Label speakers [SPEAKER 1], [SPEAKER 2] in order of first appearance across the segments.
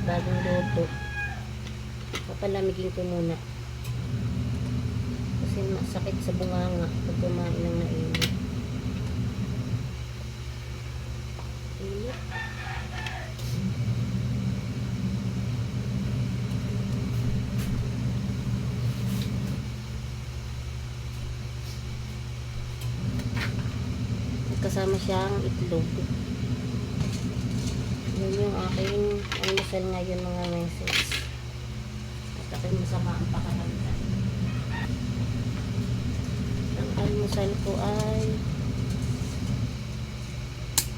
[SPEAKER 1] bagong luto. Papalamigin ko muna. Kasi masakit sa bunganga pag kumain ng mainit. Init. Kasama siyang itlog. Yun yung aking almusal ngayon mga meses. At aking masama ang pakiramdam. Ang almusal ko ay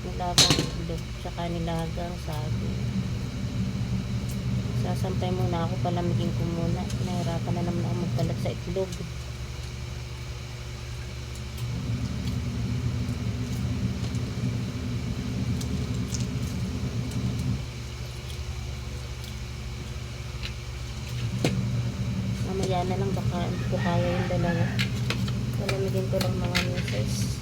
[SPEAKER 1] nilagang itlog tsaka nilagang saging. Sasampay muna ako, palamigin ko muna. Nahirapan na naman ako magkalat sa itlog. Mamaya na lang, baka hindi ko kaya yung dalawa. Palamigin ko lang mga meses.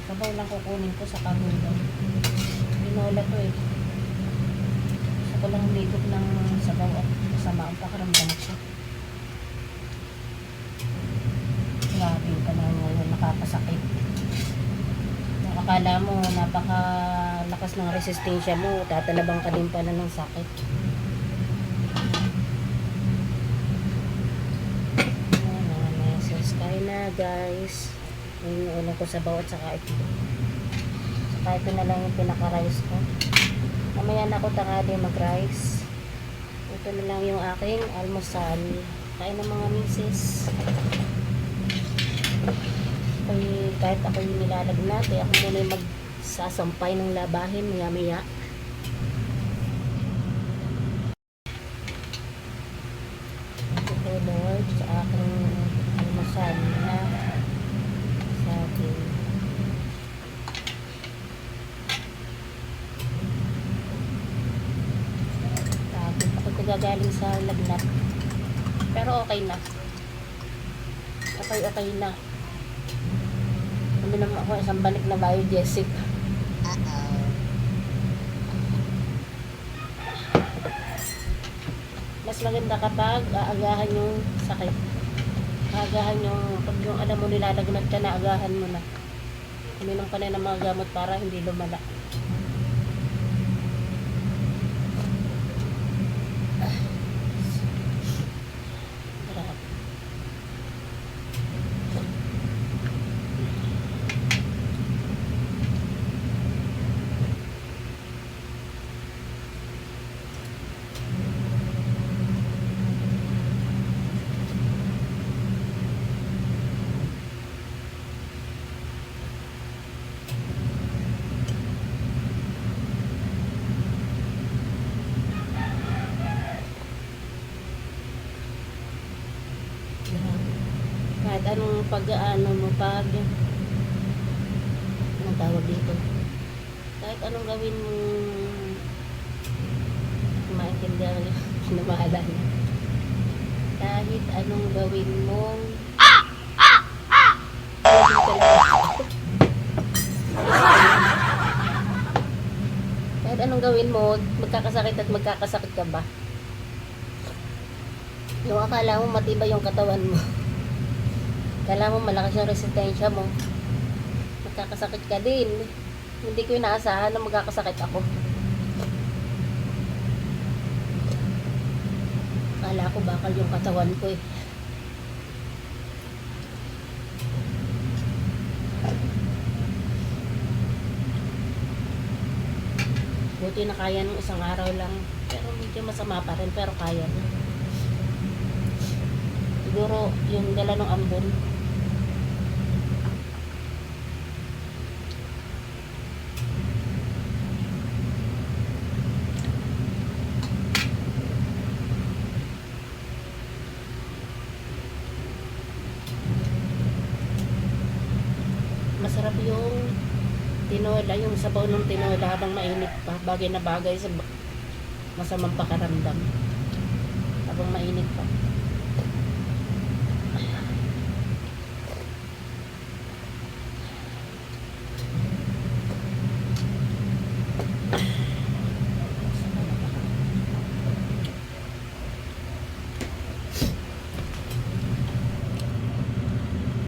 [SPEAKER 1] Sabaw lang kukunin ko sa kamulo. Pinola to eh. Gusto ko lang humigop ng sabaw at masama ang pakiramdam ko. Grabe yung panahon ngayon, nakakasakit. Kung akala mo napakalakas ng resistensya mo, tatalabang ka din pala ng sakit. Ayan, mga meses. Kain na guys. Yung ulo ko sa bawat saka ito. Saka ito na lang yung pinaka-rice ko. Mamaya na ako tanghali mag-rice. Ito na lang yung aking almusal. Kain ng mga misis. Kahit ako yung nilalagnat, ako muna yung magsasampay ng labahin maya-maya. Ito Lord, sa aking almusal na saging. Ako gagaling sa lagnat. Pero okay na. Okay na. Sabi naman ako, isang balik na biogesic. Mas maganda kapag aagahan yung sakit. Aagahan yung, pag yung alam mo nilalagnat ka na, aagahan mo na. Uminom ka na ng mga gamot para hindi lumala. Kahit anong pag-ano mo, anong tawag dito, kahit anong gawin mo, maintindihan niyo, sinamahala niya. Kahit anong gawin mong kahit anong gawin mo, magkakasakit at magkakasakit ka ba? Yung akala mo matibay yung katawan mo, akala mo malakas yung resistensya mo, magkakasakit ka din. Hindi ko inaasahan na magkakasakit ako. Kala ko bakal yung katawan ko eh. Buti na kaya nung isang araw lang. Pero medyo masama pa rin, pero kaya. Siguro yung dala ng ambon. Masarap yung tinola, yung sabaw ng tinola habang mainit pa. Bagay na bagay sa masamang pakaramdam. Habang mainit pa.